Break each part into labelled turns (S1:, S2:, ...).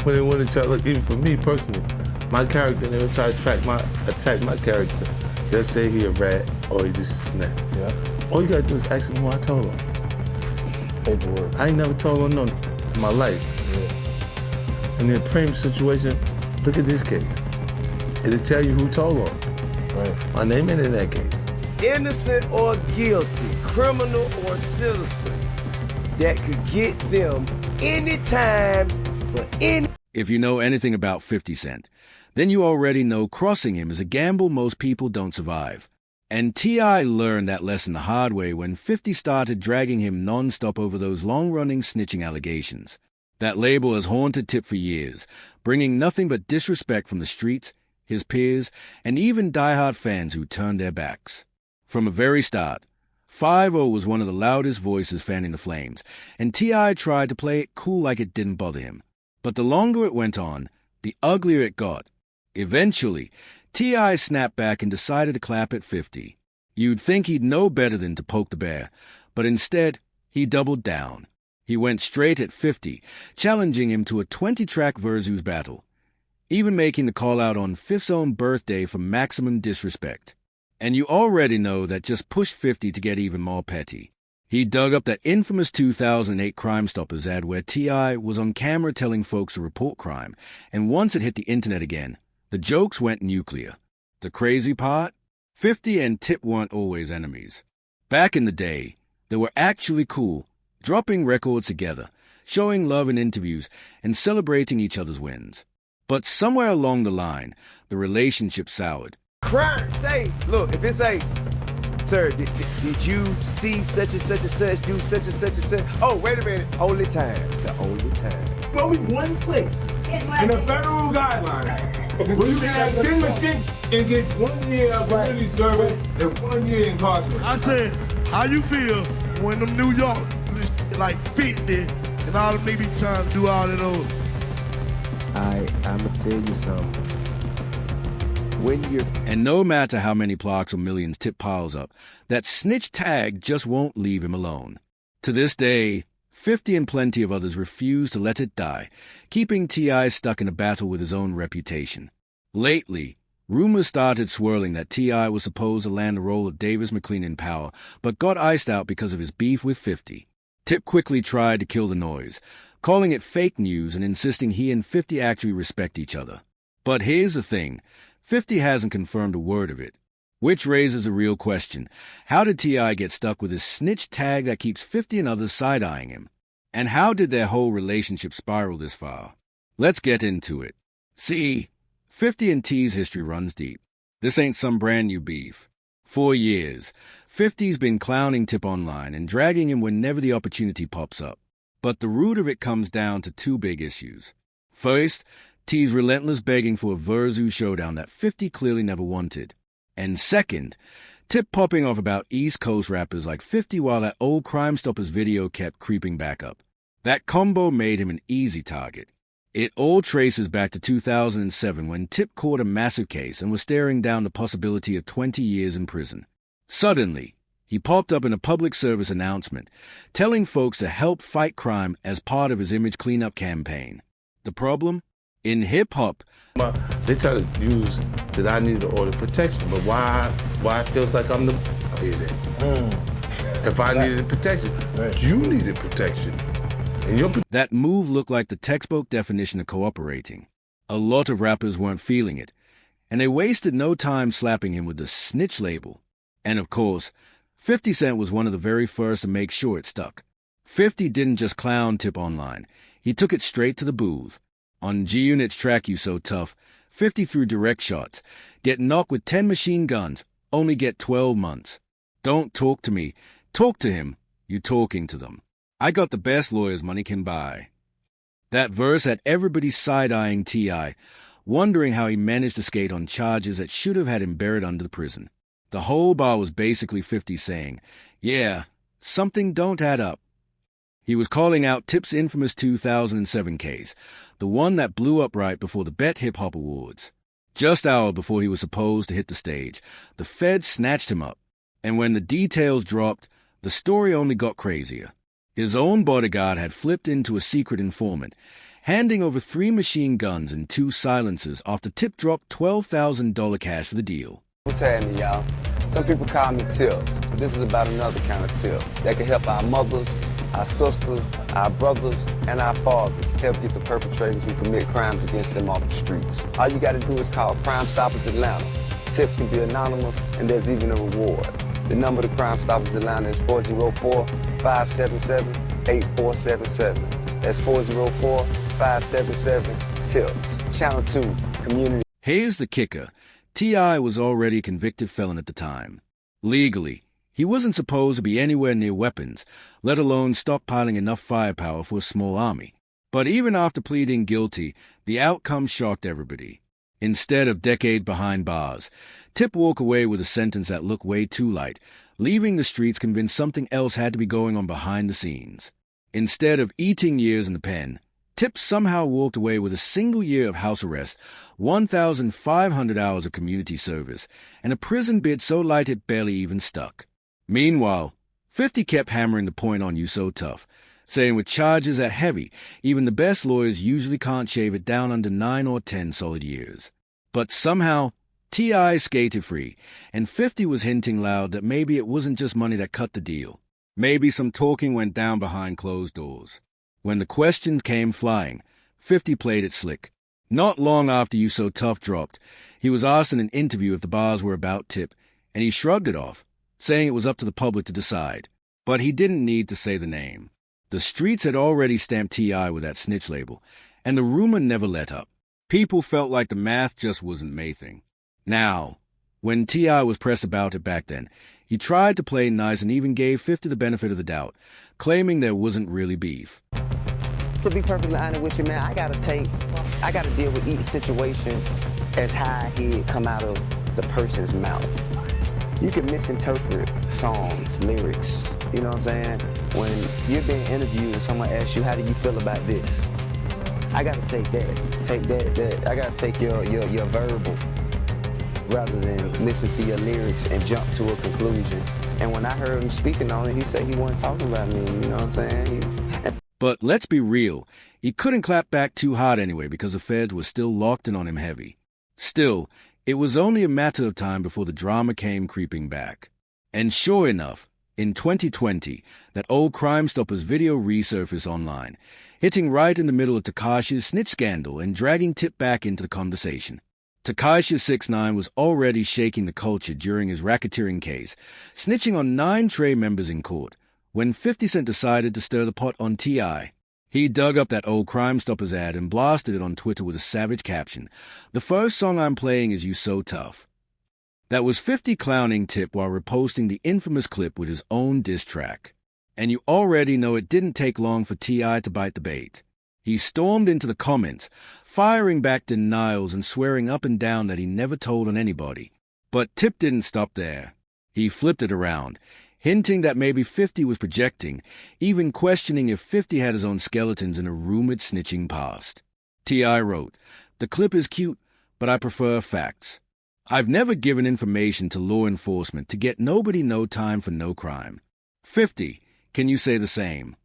S1: when they want to try, look, even for me personally, my character, they would try to attack my character. They'll say he a rat or he just a snap.
S2: Yeah.
S1: All you gotta do is ask him who I told on.
S2: Paperwork.
S1: I ain't never told on none in my life.
S2: Yeah.
S1: In the Prem situation, look at this case. It'll tell you who told on.
S2: Right.
S1: My name ain't in that case.
S3: Innocent or guilty, criminal or citizen, that could get them anytime for any.
S4: If you know anything about 50 Cent, then you already know crossing him is a gamble most people don't survive. And T.I. learned that lesson the hard way when 50 started dragging him non-stop over those long-running snitching allegations. That label has haunted Tip for years, bringing nothing but disrespect from the streets, his peers, and even diehard fans who turned their backs. From the very start, 5-0 was one of the loudest voices fanning the flames, and T.I. tried to play it cool like it didn't bother him. But the longer it went on, the uglier it got. Eventually, T.I. snapped back and decided to clap at 50. You'd think he'd know better than to poke the bear, but instead, he doubled down. He went straight at 50, challenging him to a 20-track Versus battle, even making the call-out on 5th's own birthday for maximum disrespect. And you already know that just pushed 50 to get even more petty. He dug up that infamous 2008 Crime Stoppers ad where T.I. was on camera telling folks to report crime, and once it hit the internet again, the jokes went nuclear. The crazy part? 50 and Tip weren't always enemies. Back in the day, they were actually cool, dropping records together, showing love in interviews, and celebrating each other's wins. But somewhere along the line, the relationship soured.
S3: Crime, say, look, if it say, sir, did you see such and such and such, do such and such and such? Oh, wait a minute, only time, the only time.
S5: Only one place in the federal guidelines where you can have 10 machines and get 1 year of community service and 1 year incarcerated.
S6: I said, how you feel when them New York like 50 and all them niggas trying to do all of those?
S3: I'ma tell you something. When you're...
S4: And no matter how many plaques or millions Tip piles up, that snitch tag just won't leave him alone. To this day, 50 and plenty of others refuse to let it die, keeping T.I. stuck in a battle with his own reputation. Lately, rumors started swirling that T.I. was supposed to land the role of Davis McLean in Power, but got iced out because of his beef with 50. Tip quickly tried to kill the noise, calling it fake news and insisting he and 50 actually respect each other. But here's the thing, 50 hasn't confirmed a word of it. Which raises a real question. How did T.I. get stuck with his snitch tag that keeps 50 and others side-eyeing him? And how did their whole relationship spiral this far? Let's get into it. See, 50 and T's history runs deep. This ain't some brand new beef. For years, 50's been clowning Tip online and dragging him whenever the opportunity pops up. But the root of it comes down to two big issues. First, T's relentless begging for a Versus showdown that 50 clearly never wanted. And second, Tip popping off about East Coast rappers like 50 while that old Crime Stoppers video kept creeping back up. That combo made him an easy target. It all traces back to 2007 when Tip caught a massive case and was staring down the possibility of 20 years in prison. Suddenly, he popped up in a public service announcement, telling folks to help fight crime as part of his image cleanup campaign. The problem? In hip-hop,
S1: They try to use that I needed to order protection, but why it feels like I'm the If I needed protection, you needed protection. And
S4: that move looked like the textbook definition of cooperating. A lot of rappers weren't feeling it, and they wasted no time slapping him with the snitch label. And of course, 50 Cent was one of the very first to make sure it stuck. 50 didn't just clown Tip online, he took it straight to the booth. On G-Unit's track You So Tough, 50 threw direct shots. Get knocked with 10 machine guns, only get 12 months. Don't talk to me. Talk to him. You talking to them. I got the best lawyers money can buy. That verse had everybody side-eyeing T.I., wondering how he managed to skate on charges that should have had him buried under the prison. The whole bar was basically 50 saying, yeah, something don't add up. He was calling out Tip's infamous 2007 case, the one that blew up right before the Bet Hip Hop Awards. Just hours before he was supposed to hit the stage, the feds snatched him up, and when the details dropped, the story only got crazier. His own bodyguard had flipped into a secret informant, handing over 3 machine guns and 2 silencers after Tip dropped $12,000 cash for the deal.
S7: What's happening, y'all? Some people call me Tip, but this is about another kind of tip that can help our mothers, our sisters, our brothers, and our fathers help get the perpetrators who commit crimes against them off the streets. All you gotta do is call Crime Stoppers Atlanta. Tips can be anonymous, and there's even a reward. The number to Crime Stoppers Atlanta is 404-577-8477. That's 404-577-TIPS. Channel 2, Community.
S4: Here's the kicker. T.I. was already a convicted felon at the time. Legally, he wasn't supposed to be anywhere near weapons, let alone stockpiling enough firepower for a small army. But even after pleading guilty, the outcome shocked everybody. Instead of decade behind bars, Tip walked away with a sentence that looked way too light, leaving the streets convinced something else had to be going on behind the scenes. Instead of eating years in the pen, Tip somehow walked away with a single year of house arrest, 1,500 hours of community service, and a prison bid so light it barely even stuck. Meanwhile, 50 kept hammering the point on You So Tough, saying with charges that heavy, even the best lawyers usually can't shave it down under 9 or 10 solid years. But somehow, T.I. skated free, and 50 was hinting loud that maybe it wasn't just money that cut the deal. Maybe some talking went down behind closed doors. When the questions came flying, 50 played it slick. Not long after You So Tough dropped, he was asked in an interview if the bars were about Tip, and he shrugged it off, saying it was up to the public to decide. But he didn't need to say the name. The streets had already stamped T.I. with that snitch label, and the rumor never let up. People felt like the math just wasn't mathing. Now, when T.I. was pressed about it back then, he tried to play nice and even gave 50 the benefit of the doubt, claiming there wasn't really beef.
S8: To be perfectly honest with you, man, I gotta deal with each situation as how I hear it come out of the person's mouth. You can misinterpret songs, lyrics, you know what I'm saying? When you're being interviewed and someone asks you, how do you feel about this? I gotta take that. I gotta take your verbal rather than listen to your lyrics and jump to a conclusion. And when I heard him speaking on it, he said he wasn't talking about me, you know what I'm saying?
S4: But let's be real, he couldn't clap back too hard anyway because the feds were still locked in on him heavy. Still, it was only a matter of time before the drama came creeping back. And sure enough, in 2020, that old Crime Stoppers video resurfaced online, hitting right in the middle of Tekashi's snitch scandal and dragging Tip back into the conversation. Tekashi 6ix9ine was already shaking the culture during his racketeering case, snitching on 9 Trey members in court, when 50 Cent decided to stir the pot on T.I. He dug up that old Crime Stoppers ad and blasted it on Twitter with a savage caption. "The first song I'm playing is You So Tough." That was 50 clowning Tip while reposting the infamous clip with his own diss track. And you already know it didn't take long for T.I. to bite the bait. He stormed into the comments, firing back denials and swearing up and down that he never told on anybody. But Tip didn't stop there. He flipped it around, hinting that maybe 50 was projecting, even questioning if 50 had his own skeletons in a rumored snitching past. T.I. wrote, "The clip is cute, but I prefer facts. I've never given information to law enforcement to get nobody no time for no crime. 50, can you say the same?"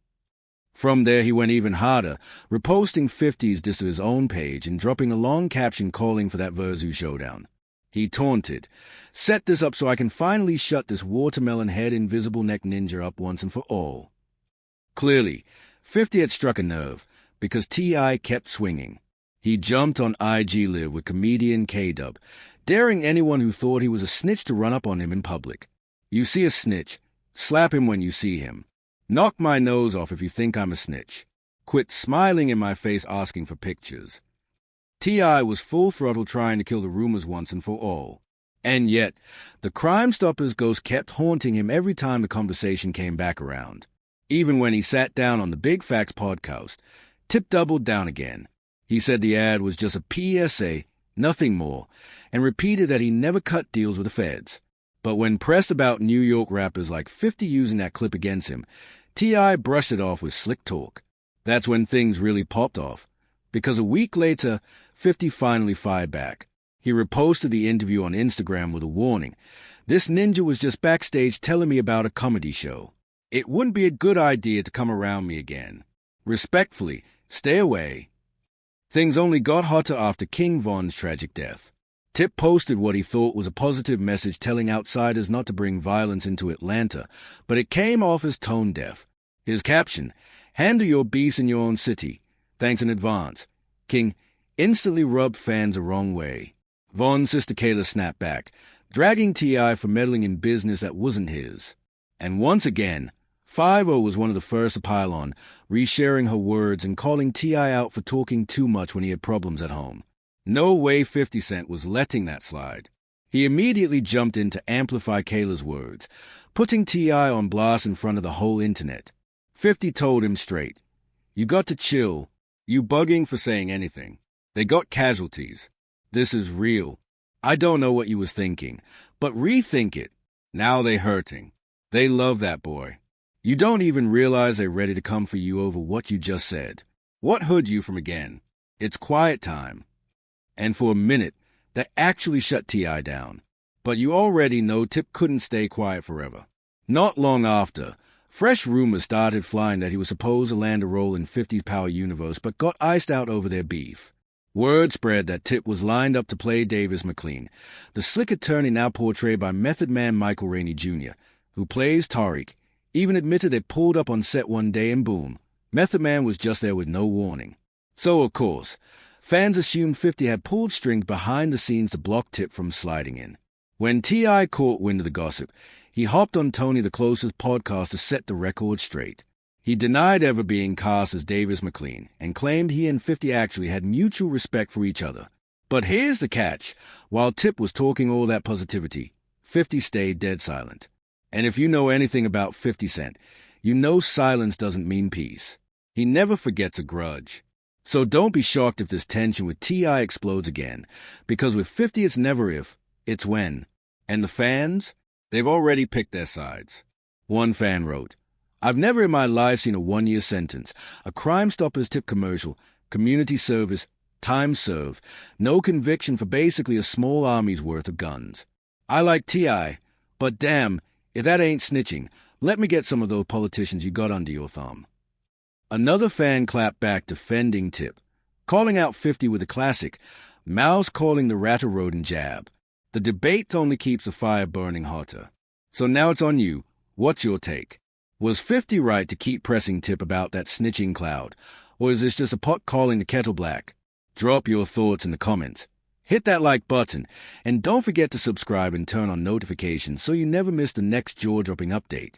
S4: From there he went even harder, reposting 50's diss to his own page and dropping a long caption calling for that Verzu showdown. He taunted, "Set this up so I can finally shut this watermelon head invisible neck ninja up once and for all." Clearly, 50 had struck a nerve, because T.I. kept swinging. He jumped on IG Live with comedian K-Dub, daring anyone who thought he was a snitch to run up on him in public. "You see a snitch, slap him when you see him. Knock my nose off if you think I'm a snitch. Quit smiling in my face asking for pictures." T.I. was full throttle trying to kill the rumors once and for all. And yet, the Crime Stoppers ghost kept haunting him every time the conversation came back around. Even when he sat down on the Big Facts podcast, Tip doubled down again. He said the ad was just a PSA, nothing more, and repeated that he never cut deals with the feds. But when pressed about New York rappers like 50 using that clip against him, T.I. brushed it off with slick talk. That's when things really popped off, because a week later, 50 finally fired back. He reposted the interview on Instagram with a warning. "This ninja was just backstage telling me about a comedy show. It wouldn't be a good idea to come around me again. Respectfully, stay away. Things only got hotter after King Von's tragic death. Tip posted what he thought was a positive message telling outsiders not to bring violence into Atlanta, but it came off as tone-deaf. His caption, "Handle your beefs in your own city. Thanks in advance." King instantly rubbed fans the wrong way. Von's sister Kayla snapped back, dragging T.I. for meddling in business that wasn't his. And once again, 5-0 was one of the first to pile on, resharing her words and calling T.I. out for talking too much when he had problems at home. No way 50 Cent was letting that slide. He immediately jumped in to amplify Kayla's words, putting T.I. on blast in front of the whole internet. 50 told him straight, "You got to chill. You bugging for saying anything. They got casualties. This is real. I don't know what you was thinking, but rethink it. Now they hurting. They love that boy. You don't even realize they're ready to come for you over what you just said. What hood you from again? It's quiet time." And for a minute, they actually shut T.I. down. But you already know Tip couldn't stay quiet forever. Not long after, fresh rumors started flying that he was supposed to land a role in 50's Power Universe but got iced out over their beef. Word spread that Tip was lined up to play Davis McLean, the slick attorney now portrayed by Method Man Michael Rainey Jr., who plays Tariq, even admitted they pulled up on set one day and boom, Method Man was just there with no warning. So, of course, fans assumed 50 had pulled strings behind the scenes to block Tip from sliding in. When T.I. caught wind of the gossip, he hopped on Tony the Closer's podcast to set the record straight. He denied ever being cast as Davis McLean and claimed he and 50 actually had mutual respect for each other. But here's the catch. While Tip was talking all that positivity, 50 stayed dead silent. And if you know anything about 50 Cent, you know silence doesn't mean peace. He never forgets a grudge. So don't be shocked if this tension with T.I. explodes again, because with 50 it's never if, it's when. And the fans? They've already picked their sides. One fan wrote, "I've never in my life seen a 1-year sentence, a Crime Stoppers Tip commercial, community service, time served, no conviction for basically a small army's worth of guns. I like T.I., but damn, if that ain't snitching, let me get some of those politicians you got under your thumb." Another fan clapped back defending Tip, calling out 50 with a classic, "Mouse calling the rat a rodent jab." The debate only keeps the fire burning hotter. So now it's on you. What's your take? Was 50 right to keep pressing Tip about that snitching cloud, or is this just a pot calling the kettle black? Drop your thoughts in the comments. Hit that like button, and don't forget to subscribe and turn on notifications so you never miss the next jaw-dropping update.